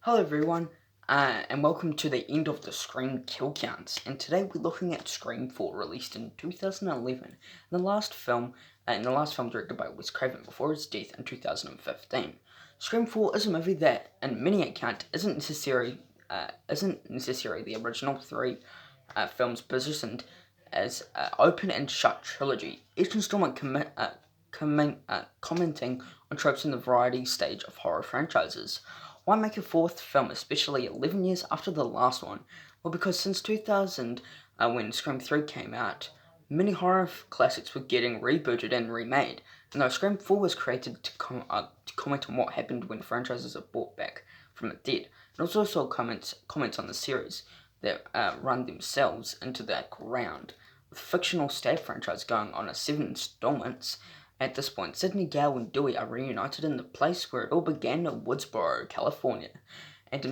Hello everyone, and welcome to the end of the Scream kill counts. And today we're looking at Scream 4, released in 2011. The last film directed by Wes Craven before his death in 2015. Scream 4 is a movie that, in many accounts, isn't necessarily the original three films positioned as open and shut trilogy. Each installment commenting on tropes in the variety stage of horror franchises. Why make a fourth film, especially 11 years after the last one? Well, because since 2000, when Scream 3 came out, many horror classics were getting rebooted and remade. And though Scream 4 was created to comment on what happened when franchises are brought back from the dead, it also comments on the series that run themselves into the ground. With fictional Stab franchise going on 7 installments, at this point, Sidney, Gale, and Dewey are reunited in the place where it all began in Woodsboro, California, and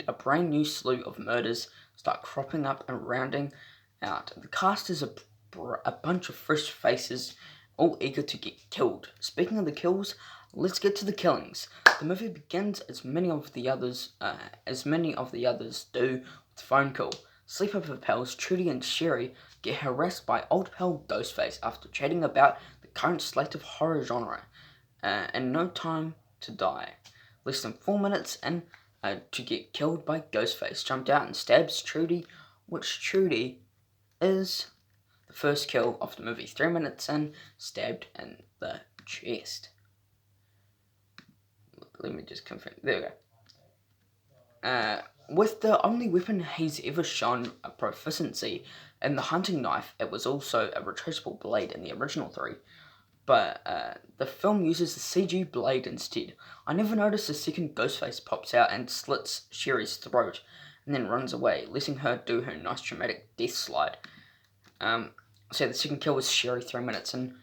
a brand new slew of murders start cropping up and rounding out. The cast is a bunch of fresh faces, all eager to get killed. Speaking of the kills, let's get to the killings. The movie begins as many of the others do with a phone call. Sleepover pals Trudy and Sherry get harassed by old pal Ghostface after chatting about the current slate of horror genre, and No Time to Die. Less than 4 minutes in to get killed by Ghostface, jumped out and stabs Trudy, which Trudy is the first kill of the movie. 3 minutes in, stabbed in the chest. Let me just confirm. There we go. With the only weapon he's ever shown a proficiency in the hunting knife, it was also a retraceable blade in the original 3. But the film uses the CG blade instead. I never noticed the second Ghostface pops out and slits Sherry's throat and then runs away, letting her do her nice dramatic death slide. So the second kill was Sherry 3 minutes in.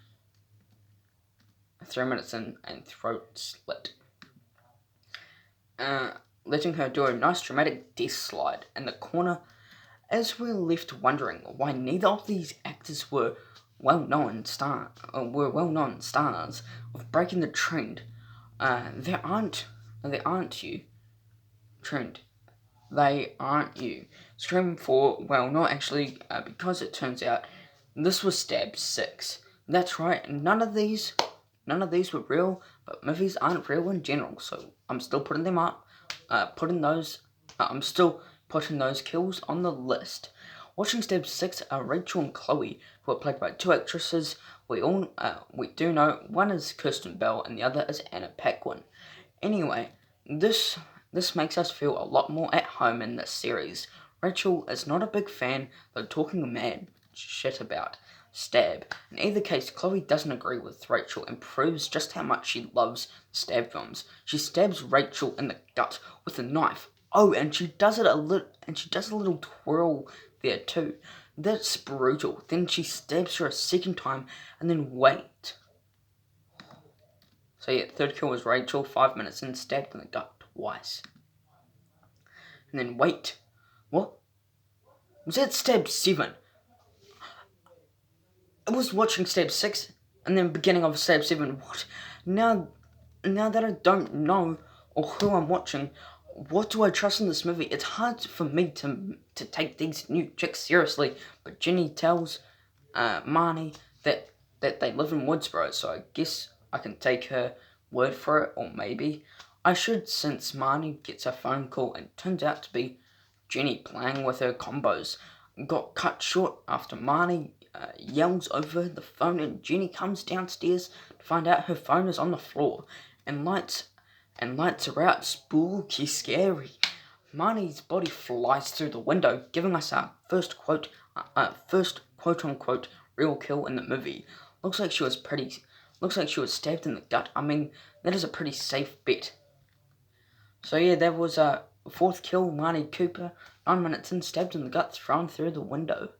3 minutes in and throat slit. Letting her do a nice dramatic death slide in the corner, as we're left wondering why neither of these actors were well-known stars of breaking the trend. They aren't you. Trend. They aren't you. Scream 4, well, not actually, because it turns out this was Stab 6. That's right, none of these were real, but movies aren't real in general, so I'm still putting them up. I'm still putting those kills on the list. Watching Stab 6 are Rachel and Chloe, who are played by 2 actresses we do know. One is Kirsten Bell and the other is Anna Paquin. Anyway, this makes us feel a lot more at home in this series. Rachel is not a big fan, though talking mad shit about Stab. In either case, Chloe doesn't agree with Rachel and proves just how much she loves the Stab films. She stabs Rachel in the gut with a knife. Oh, and she does a little twirl there too. That's brutal. Then she stabs her a second time, and then wait. So yeah, third kill was Rachel, 5 minutes in, stabbed in the gut twice. And then wait. What? Was that Stab 7? I was watching Stab 6 and then beginning of Stab 7. What? Now that I don't know or who I'm watching, what do I trust in this movie? It's hard for me to take these new chicks seriously, but Jenny tells Marnie that they live in Woodsboro, so I guess I can take her word for it, or maybe I should, since Marnie gets a phone call and turns out to be Jenny playing with her combos. Got cut short after Marnie yells over the phone and Jenny comes downstairs to find out her phone is on the floor and lights are out. Spooky scary. Marnie's body flies through the window, giving us our first quote unquote real kill in the movie. Looks like she was stabbed in the gut. I mean, that is a pretty safe bet. So yeah, that was a fourth kill, Marnie Cooper, 9 minutes in, stabbed in the gut, thrown through the window.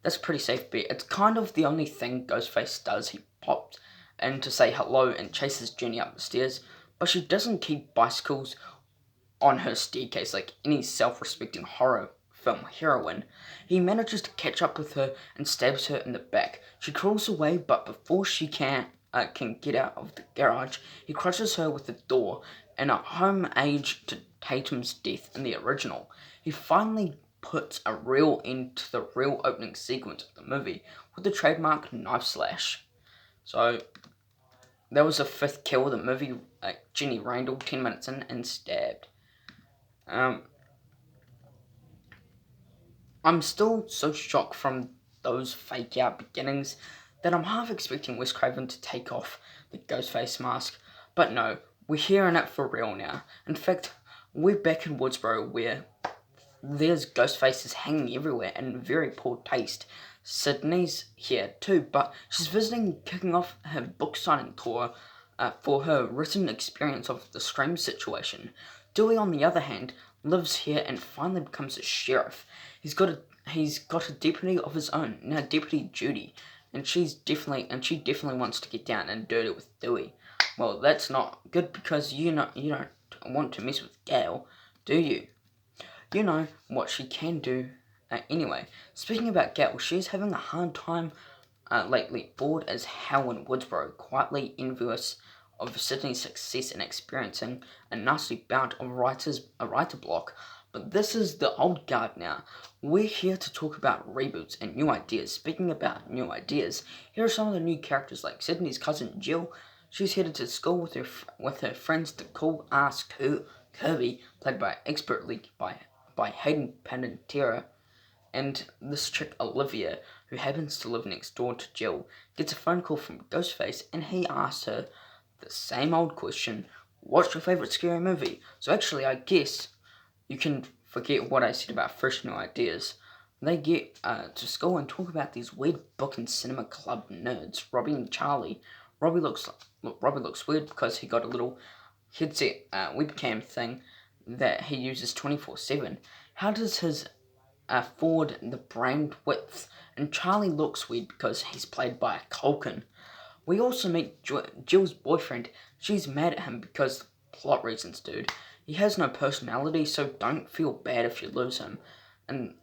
That's a pretty safe bet. It's kind of the only thing Ghostface does. He pops in to say hello and chases Jenny up the stairs, but she doesn't keep bicycles on her staircase like any self-respecting horror film heroine. He manages to catch up with her and stabs her in the back. She crawls away, but before she can can get out of the garage, he crushes her with the door in a homage to Tatum's death in the original. He finally puts a real end to the real opening sequence of the movie with the trademark knife slash. So that was the fifth kill of the movie. Jenny Randall, 10 minutes in, and stabbed. I'm still so shocked from those fake out beginnings that I'm half expecting Wes Craven to take off the Ghostface mask. But no, we're hearing it for real now. In fact, we're back in Woodsboro where there's ghost faces hanging everywhere in very poor taste. Sydney's here too, but she's visiting, kicking off her book signing tour for her written experience of the Scream situation. Dewey, on the other hand, lives here and finally becomes a sheriff. He's got a deputy of his own now, Deputy Judy, and she definitely wants to get down and dirty with Dewey. Well, that's not good because you don't want to mess with Gail, do you? You know what she can do. Anyway, speaking about Gail, she's having a hard time lately, bored as hell in Woodsboro, quietly envious of Sydney's success and experiencing a nasty bout of writer block. But this is the old guard now. We're here to talk about reboots and new ideas. Speaking about new ideas, here are some of the new characters like Sydney's cousin Jill. She's headed to school with her friends to cool ass Kirby, played by expertly by Hayden Panettiere, and this chick Olivia, who happens to live next door to Jill, gets a phone call from Ghostface, and he asks her the same old question: "What's your favourite scary movie?" So actually, I guess you can forget what I said about fresh new ideas. They get to school and talk about these weird book and cinema club nerds, Robbie and Charlie. Robbie looks weird because he got a little headset webcam thing that he uses 24/7. How does his afford the brand width? And Charlie looks weird because he's played by a Culkin. We also meet Jill's boyfriend. She's mad at him because plot reasons, dude. He has no personality, so don't feel bad if you lose him. And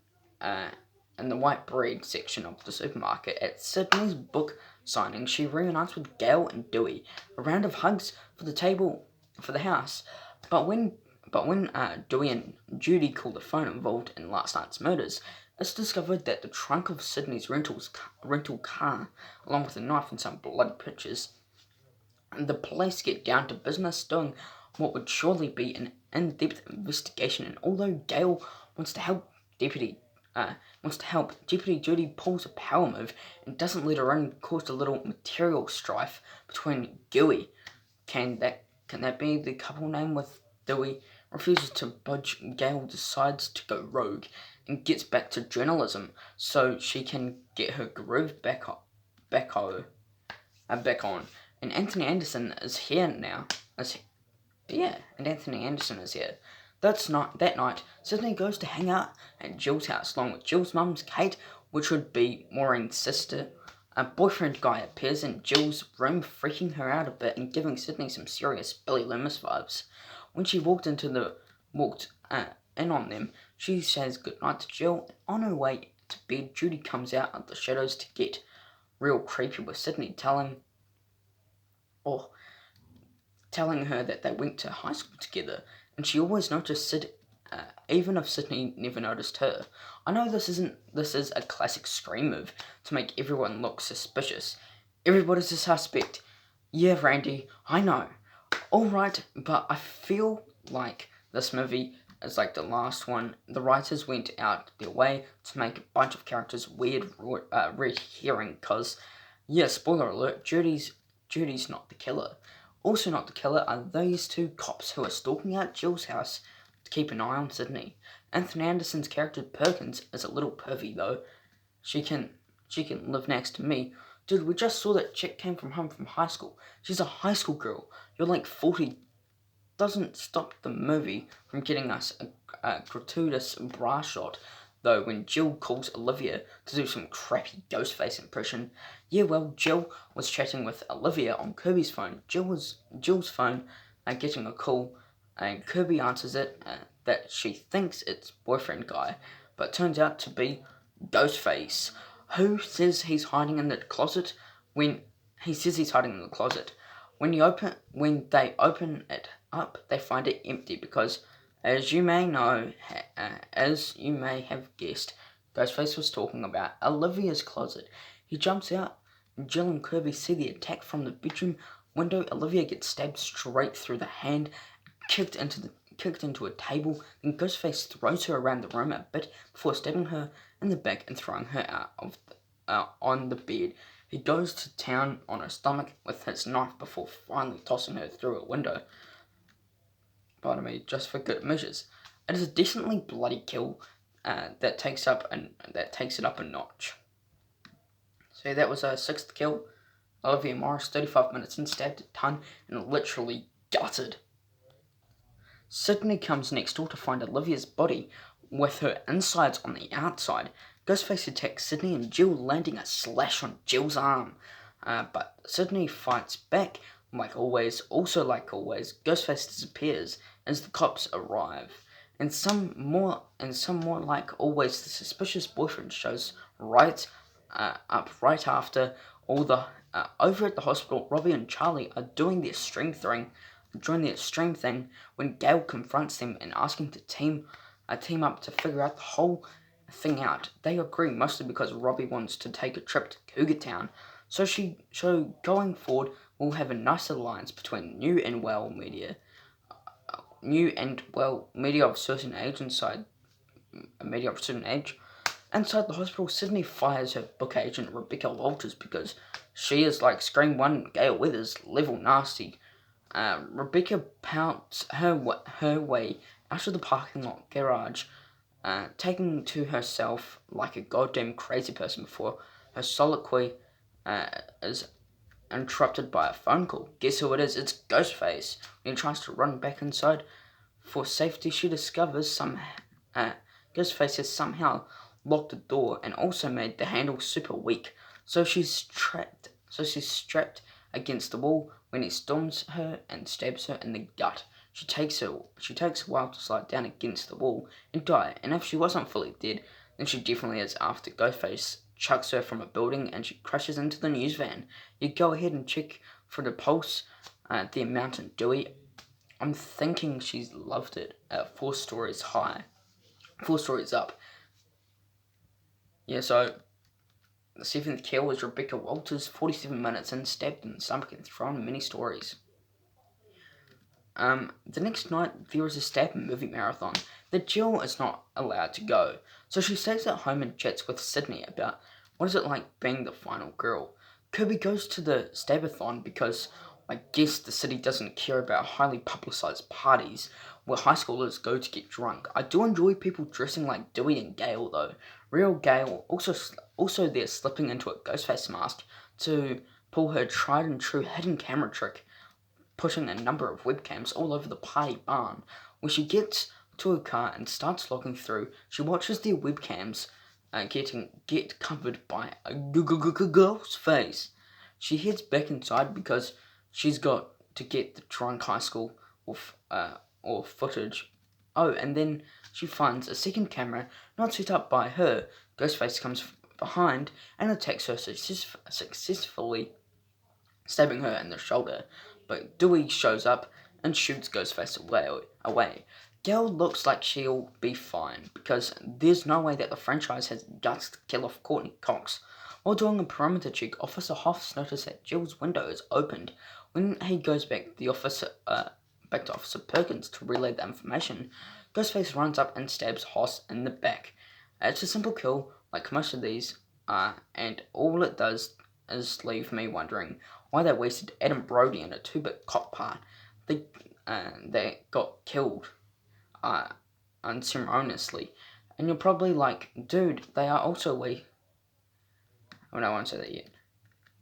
in the white bread section of the supermarket at Sydney's book signing, she reunites with Gail and Dewey. A round of hugs for the table for the house. But when Dewey and Judy call the phone involved in last night's murders, it's discovered that the trunk of Sydney's rental car, along with a knife and some blood pictures, and the police get down to business doing what would surely be an in-depth investigation. And although Gail wants to help, Deputy Judy pulls a power move and doesn't let her in, caused a little material strife between Dewey. Can that be the couple name with Dewey? Refuses to budge. Gail decides to go rogue and gets back to journalism so she can get her groove back on. And Anthony Anderson is here now. And Anthony Anderson is here. That night, Sydney goes to hang out at Jill's house along with Jill's mum's Kate, which would be Maureen's sister. A boyfriend guy appears in Jill's room, freaking her out a bit and giving Sydney some serious Billy Loomis vibes. When she walked in on them, she says goodnight to Jill, and on her way to bed, Judy comes out of the shadows to get real creepy with Sydney, telling her that they went to high school together, and she always noticed Sid, even if Sydney never noticed her. I know this is a classic Scream move to make everyone look suspicious. Everybody's a suspect. Yeah, Randy, I know. Alright, but I feel like this movie is like the last one. The writers went out their way to make a bunch of characters weird red herring, because, yeah, spoiler alert, Judy's not the killer. Also not the killer are these two cops who are stalking out Jill's house to keep an eye on Sydney. Anthony Anderson's character Perkins is a little pervy though. She can live next to me. Dude, we just saw that chick came home from high school. She's a high school girl. You're like 40. Doesn't stop the movie from getting us a gratuitous bra shot, though, when Jill calls Olivia to do some crappy Ghostface impression. Yeah, well, Jill was chatting with Olivia on Kirby's phone. Jill's phone getting a call, and Kirby answers it that she thinks it's boyfriend guy, but turns out to be Ghostface, who says he's hiding in the closet when He says he's hiding in the closet. When they open it up, they find it empty because, as you may know, as you may have guessed, Ghostface was talking about Olivia's closet. He jumps out. Jill and Kirby see the attack from the bedroom window. Olivia gets stabbed straight through the hand, kicked into a table. Then Ghostface throws her around the room a bit before stabbing her in the back and throwing her on the bed. He goes to town on her stomach with his knife before finally tossing her through a window. Pardon me, just for good measures. It is a decently bloody kill that takes it up a notch. So that was our sixth kill. Olivia Morris, 35 minutes in, stabbed a ton and literally gutted. Sydney comes next door to find Olivia's body with her insides on the outside. Ghostface attacks Sydney and Jill, landing a slash on Jill's arm. But Sydney fights back. Like always, Ghostface disappears as the cops arrive. And some more like always, the suspicious boyfriend shows up right after all the. Over at the hospital, Robbie and Charlie are doing the extreme thing when Gail confronts them and asking to team up to figure out the whole thing out. They agree, mostly because Robbie wants to take a trip to Cougar Town. So going forward, we'll have a nice alliance between new and well media of a certain age inside Inside the hospital, Sydney fires her book agent Rebecca Walters because she is like Scream 1 Gail Weathers level nasty. Rebecca pouts her way out of the parking lot garage, taking to herself like a goddamn crazy person before her soliloquy is interrupted by a phone call. Guess who it is? It's Ghostface. When he tries to run back inside for safety, she discovers Ghostface has somehow locked the door and also made the handle super weak. So she's strapped against the wall when he storms her and stabs her in the gut. She takes a while to slide down against the wall and die, and if she wasn't fully dead, then she definitely is after Ghostface chucks her from a building and she crashes into the news van. You go ahead and check for the pulse, the amount in Dewey. I'm thinking she's loved it at 4 stories high. 4 stories up. Yeah, so the 7th kill was Rebecca Walters, 47 minutes in, stabbed in the stomach and thrown many stories. The next night, there is a stab movie marathon that Jill is not allowed to go, so she stays at home and chats with Sydney about what is it like being the final girl. Kirby goes to the stabathon because I guess the city doesn't care about highly publicized parties where high schoolers go to get drunk. I do enjoy people dressing like Dewey and Gale though. Real Gale also there slipping into a Ghostface mask to pull her tried and true hidden camera trick, putting a number of webcams all over the party barn. When she gets to her car and starts looking through, she watches the webcams get covered by a ghost face. She heads back inside because she's got to get the drunk high school or footage. Oh, and then she finds a second camera not set up by her. Ghostface comes behind and attacks her successfully, stabbing her in the shoulder. But Dewey shows up and shoots Ghostface away. Gail looks like she'll be fine, because there's no way that the franchise has guts to kill off Courtney Cox. While doing a perimeter check, Officer Hoffs notices that Jill's window is opened. When he goes back to Officer Perkins to relay the information, Ghostface runs up and stabs Hoss in the back. It's a simple kill, like most of these, and all it does is leave me wondering why they wasted Adam Brody in a 2-bit cop part. They got killed unceremoniously, and you're probably like, dude, they are also weak. Oh no, I won't say that yet.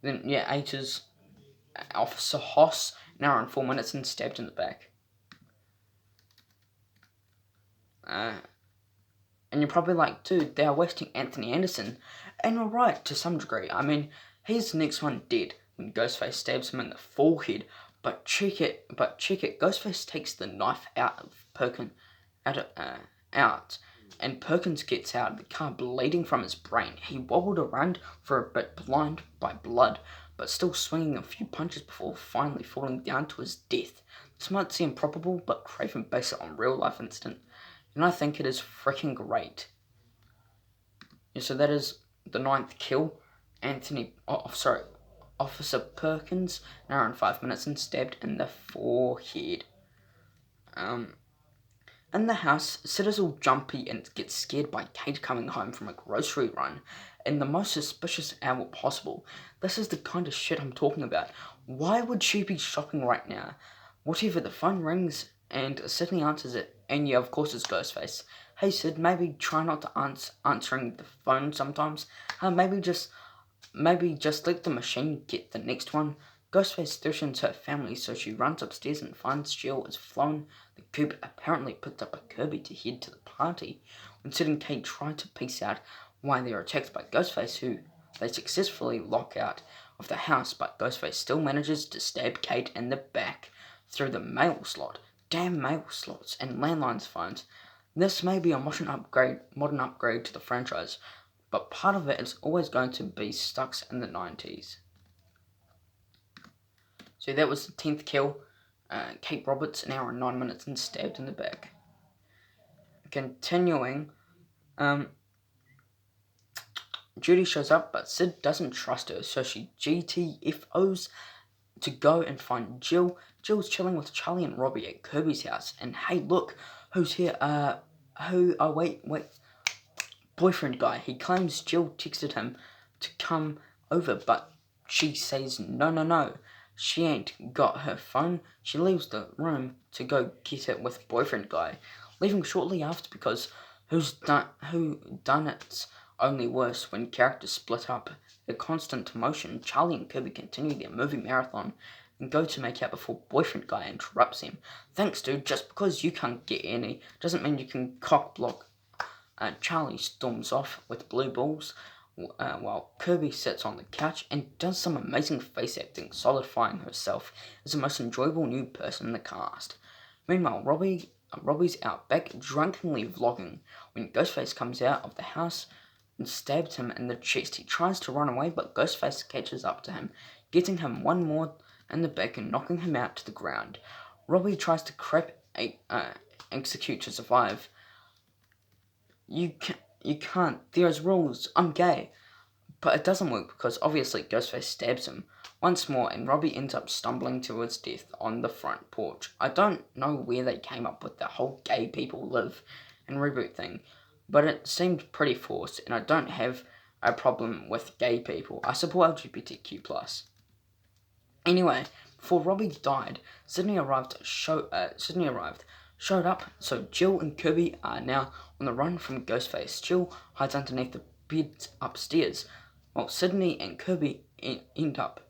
Then yeah, 8 is Officer Hoss, an hour and 4 minutes and stabbed in the back. And you're probably like, dude, they are wasting Anthony Anderson. And you're right, to some degree. I mean, he's the next one dead when Ghostface stabs him in the forehead. But check it. Ghostface takes the knife out of Perkins, and Perkins gets out of the car bleeding from his brain. He wobbled around for a bit, blind by blood. but still swinging a few punches before finally falling down to his death. This might seem improbable, but Craven based it on real life incident, and I think it is freaking great. Yeah, so that is the ninth kill. Officer Perkins, an hour and 5 minutes, and stabbed in the forehead. In the house, Sid is all jumpy and gets scared by Kate coming home from a grocery run in the most suspicious hour possible. This is the kind of shit I'm talking about. Why would she be shopping right now? Whatever, the phone rings and Sydney answers it, and yeah, of course it's Ghostface. Hey Sid, maybe try not to answering the phone sometimes. Maybe just let the machine get the next one. Ghostface threatens her family, so she runs upstairs and finds Jill has flown the coop, apparently picked up a Kirby to head to the party. When Sid and Kate try to piece out why they are attacked by Ghostface, who they successfully lock out of the house, but Ghostface still manages to stab Kate in the back through the mail slot. Damn mail slots and landlines phones. This may be a modern upgrade to the franchise, but part of it is always going to be stuck in the 90s. So that was the 10th kill. Kate Roberts, an hour and 9 minutes, and stabbed in the back. Continuing, Judy shows up, but Sid doesn't trust her, so she GTFOs to go and find Jill. Jill's chilling with Charlie and Robbie at Kirby's house, and hey, look, who's here? Wait. Boyfriend guy. He claims Jill texted him to come over, but she says no. She ain't got her phone. She leaves the room to go get it with boyfriend guy, leaving shortly after because who done it's only worse when characters split up. A constant motion, Charlie and Kirby continue their movie marathon and go to make out before boyfriend guy interrupts him. Thanks dude, just because you can't get any doesn't mean you can cock block. Charlie storms off with blue balls, while Kirby sits on the couch and does some amazing face acting, solidifying herself as the most enjoyable new person in the cast. Meanwhile, Robbie's out back drunkenly vlogging when Ghostface comes out of the house and stabs him in the chest. He tries to run away, but Ghostface catches up to him, getting him one more in the back and knocking him out to the ground. Robbie tries to execute to survive. You can't. There's rules. I'm gay. But it doesn't work because obviously Ghostface stabs him once more and Robbie ends up stumbling to his death on the front porch. I don't know where they came up with the whole gay people live and reboot thing, but it seemed pretty forced, and I don't have a problem with gay people. I support LGBTQ+. Anyway, before Robbie died, Sydney showed up, so Jill and Kirby are now on the run from Ghostface. Jill hides underneath the bed upstairs, while Sydney and Kirby end up.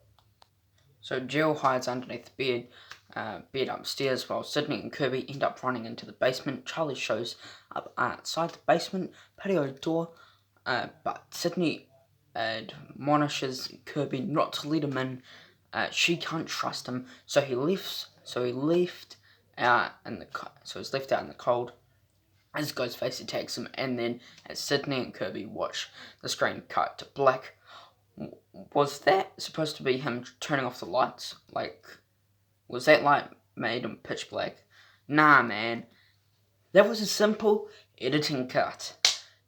So Jill hides underneath the bed upstairs, while Sydney and Kirby end up running into the basement. Charlie shows up outside the basement patio door, but Sydney admonishes Kirby not to let him in. She can't trust him, so he's left out in the cold as Ghostface attacks him, and then as Sydney and Kirby watch the screen cut to black. Was that supposed to be him turning off the lights? Was that light made him pitch black? Nah, man. That was a simple editing cut.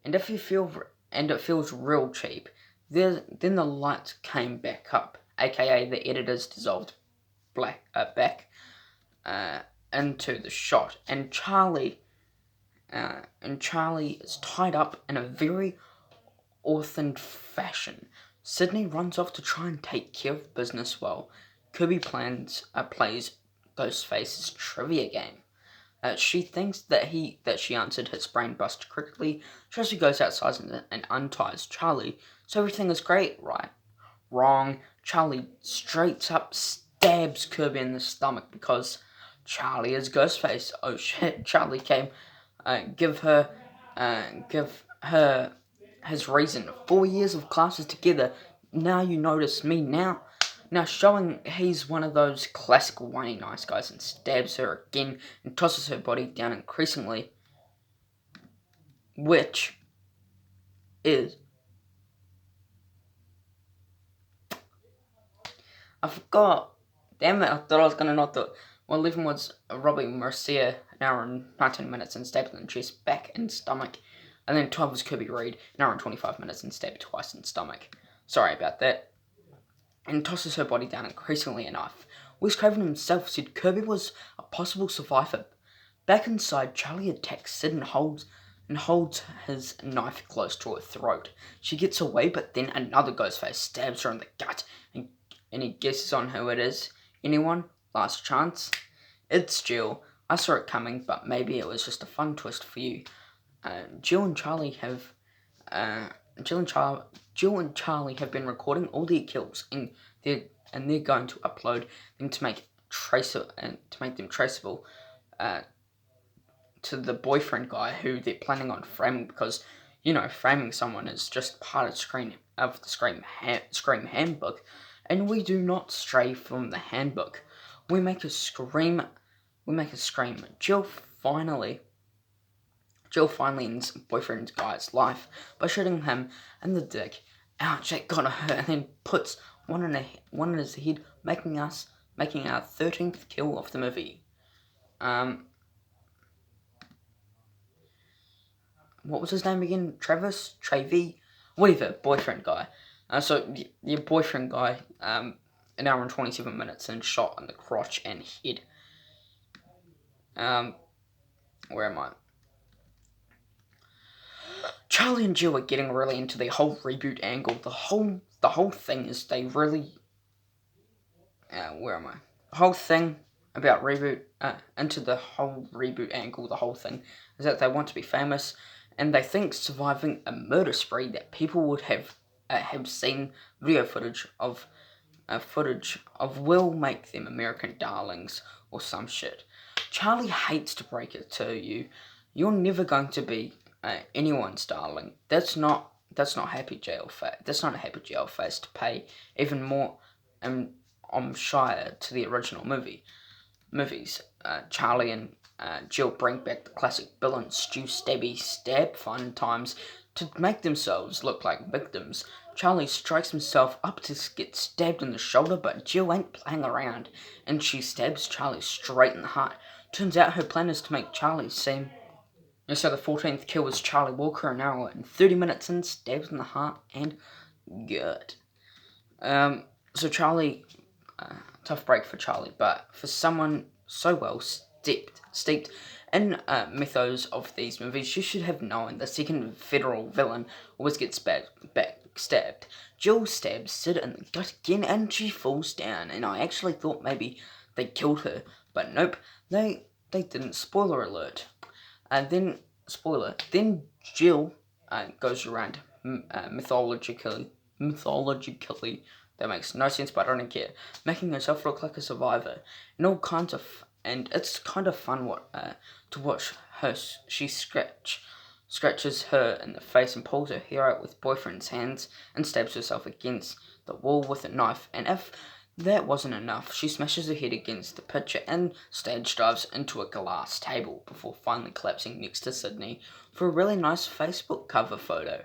And it feels real cheap, then the lights came back up, aka the editors dissolved back into the shot, and Charlie is tied up in a very orphaned fashion. Sydney runs off to try and take care of business while Kirby plays Ghostface's trivia game. She thinks that she answered his brain bust correctly, so she goes outside and unties Charlie, so everything is great, right? Wrong. Charlie straight up stabs Kirby in the stomach because Charlie is Ghostface. Oh shit, Charlie came give her his reason. 4 years of classes together. Now you notice me now. Now showing he's one of those classic whiny nice guys, and stabs her again and tosses her body down increasingly, which is I forgot. Damn it, I thought I was gonna not do it. Well, 11 was robbing Marcia, an hour and 19 minutes, and stabbed in the chest, back, and stomach. And then 12 was Kirby Reed, an hour and 25 minutes, and stabbed twice in stomach. Sorry about that. And tosses her body down increasingly enough. Wes Craven himself said Kirby was a possible survivor. Back inside, Charlie attacks Sid and holds his knife close to her throat. She gets away, but then another Ghostface stabs her in the gut, and he guesses on who it is. Anyone? Last chance? It's Jill. I saw it coming, but maybe it was just a fun twist for you. Jill and Charlie have uh, Jill and Charlie have been recording all their kills, and they're going to upload them to make them traceable uh, to the boyfriend guy who they're planning on framing, because framing someone is just part of the Scream handbook, and we do not stray from the handbook. We make a scream. We make a scream. Jill finally ends boyfriend guy's life by shooting him in the dick. Ouch, that gotta hurt. And then puts one in his head, making our 13th kill of the movie. What was his name again? Travie, whatever. Boyfriend guy. So your boyfriend guy. An hour and 27 minutes and shot in the crotch and head. Where am I? Charlie and Jill are getting really into the whole reboot angle. The whole thing is they really. Where am I? The whole thing about reboot, into the whole reboot angle. The whole thing is that they want to be famous, and they think surviving a murder spree that people would have seen video footage of will make them American darlings or some shit. Charlie hates to break it to you. You're never going to be anyone's darling. That's not happy jail face. That's not a happy jail face to pay even more shire to the original movies. Charlie and Jill bring back the classic Bill and Stu stabby stab fun times to make themselves look like victims. Charlie strikes himself up to get stabbed in the shoulder, but Jill ain't playing around, and she stabs Charlie straight in the heart. Turns out her plan is to make Charlie seem. And so the 14th kill was Charlie Walker, an hour and 30 minutes in, stabs in the heart and gut. So Charlie, tough break for Charlie, but for someone so well steeped in mythos of these movies, you should have known the second federal villain always gets backstabbed. Jill stabs Sid in the gut again, and she falls down. And I actually thought maybe they killed her, but nope, they didn't. Spoiler alert. Then Jill goes around mythologically. That makes no sense, but I don't care. Making herself look like a survivor, and all kinds of, and it's kind of fun to watch her. She scratches her in the face and pulls her hair out with boyfriend's hands and stabs herself against the wall with a knife. And if that wasn't enough, she smashes her head against the picture and stage dives into a glass table before finally collapsing next to Sydney for a really nice Facebook cover photo.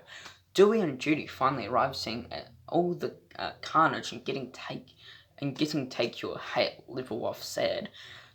Dewey and Judy finally arrive, seeing all the carnage and getting take your hate level off sad.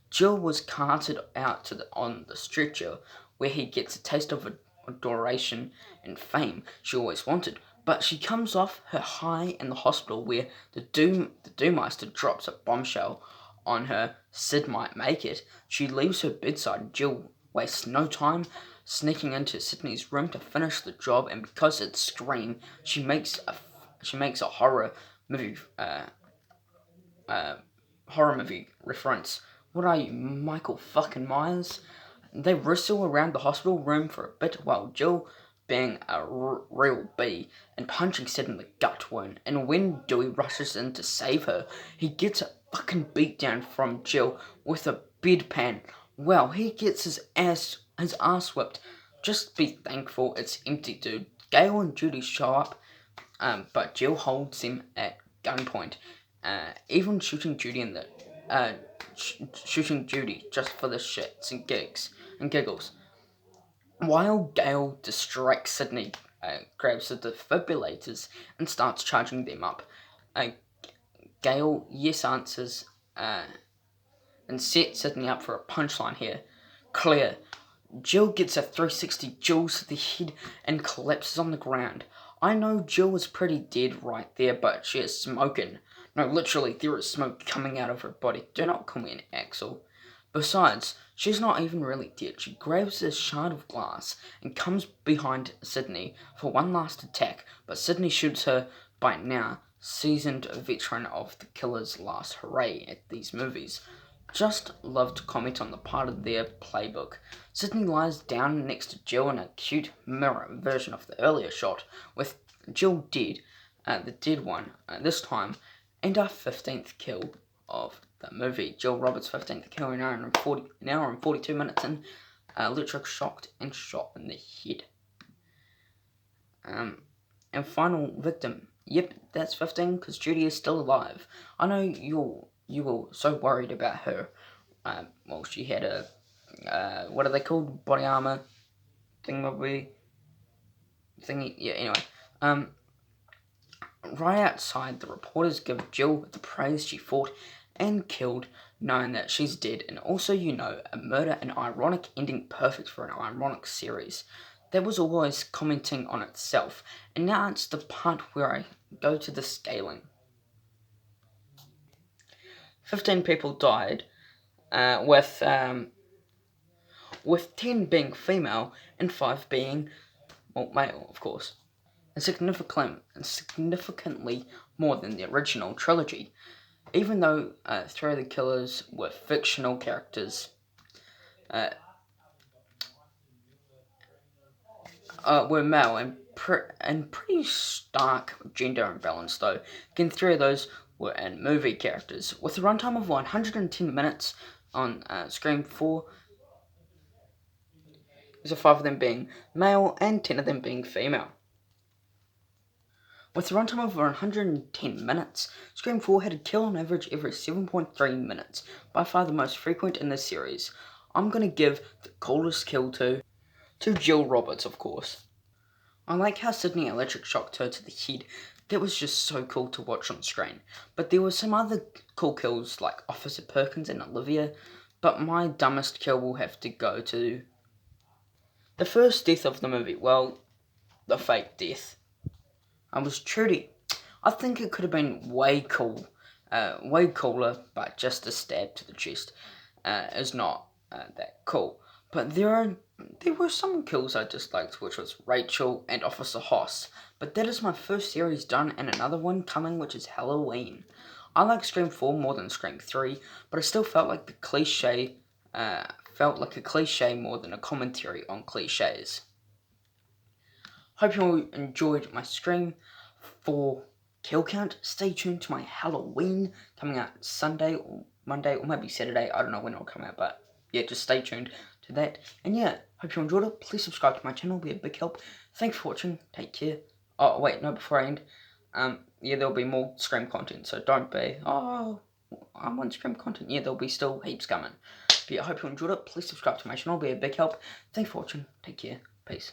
Jill was carted out on the stretcher, where he gets a taste of adoration and fame she always wanted. But she comes off her high in the hospital, where the Doommeister drops a bombshell on her. Sid might make it. She leaves her bedside. Jill wastes no time sneaking into Sydney's room to finish the job, and because it's Scream, she makes a horror movie reference. What are you, Michael fucking Myers? They wrestle around the hospital room for a bit while Jill, being a real bee, and punching Sid in the gut wound. And when Dewey rushes in to save her, he gets a fucking beatdown from Jill with a bedpan. Well, he gets his ass whipped. Just be thankful it's empty, dude. Gail and Judy show up, but Jill holds him at gunpoint, even shooting Judy just for the shits and giggles. While Gail distracts Sydney, grabs the defibrillators and starts charging them up. Gail, yes, answers and set Sydney up for a punchline here. Claire. Jill gets a 360 Jills to the head and collapses on the ground. I know Jill is pretty dead right there, but she is smoking. No, literally, there is smoke coming out of her body. Do not call me an Axel. Besides, she's not even really dead. She grabs a shard of glass and comes behind Sydney for one last attack, but Sydney shoots her by now seasoned veteran of the killer's last hooray at these movies. Just love to comment on the part of their playbook. Sydney lies down next to Jill in a cute mirror version of the earlier shot, with Jill dead, the dead one this time, and our 15th kill of the movie. Jill Roberts' 15th kill, an hour and 42 minutes in, electric shocked and shot in the head. And final victim. Yep, that's 15 because Judy is still alive. I know you were so worried about her. Well, she had a, what are they called? Body armor thingy. Yeah, anyway. Right outside, the reporters give Jill the praise she fought and killed, knowing that she's dead, and also, a murder and ironic ending perfect for an ironic series. That was always commenting on itself, and now it's the part where I go to the scaling. 15 people died, with 10 being female and 5 being, well, male, of course. And significantly more than the original trilogy, even though 3 of the killers were fictional characters. Were male and pretty stark gender imbalance though. Again, 3 of those were in movie characters, with a runtime of 110 minutes on Scream 4. So 5 of them being male and 10 of them being female. With a runtime of 110 minutes, Scream 4 had a kill on average every 7.3 minutes, by far the most frequent in this series. I'm gonna give the coolest kill to Jill Roberts, of course. I like how Sydney electric shocked her to the head. That was just so cool to watch on screen. But there were some other cool kills like Officer Perkins and Olivia, but my dumbest kill will have to go to the first death of the movie. Well, the fake death. I was Trudy. I think it could have been way cooler, but just a stab to the chest is not that cool. But there were some kills I disliked, which was Rachel and Officer Hoss. But that is my first series done, and another one coming, which is Halloween. I like Scream 4 more than Scream 3, but it still felt like a cliche more than a commentary on cliches. Hope you all enjoyed my Scream 4 kill count. Stay tuned to my Halloween coming out Sunday or Monday or maybe Saturday. I don't know when it'll come out, but yeah, just stay tuned to that. And yeah, hope you enjoyed it. Please subscribe to my channel, it'll be a big help. Thanks for watching. Take care. Oh wait, no, before I end, yeah, there'll be more Scream content, so don't be, oh, I want Scream content. Yeah, there'll be still heaps coming. But yeah, I hope you enjoyed it. Please subscribe to my channel, it'll be a big help. Thanks for watching. Take care. Peace.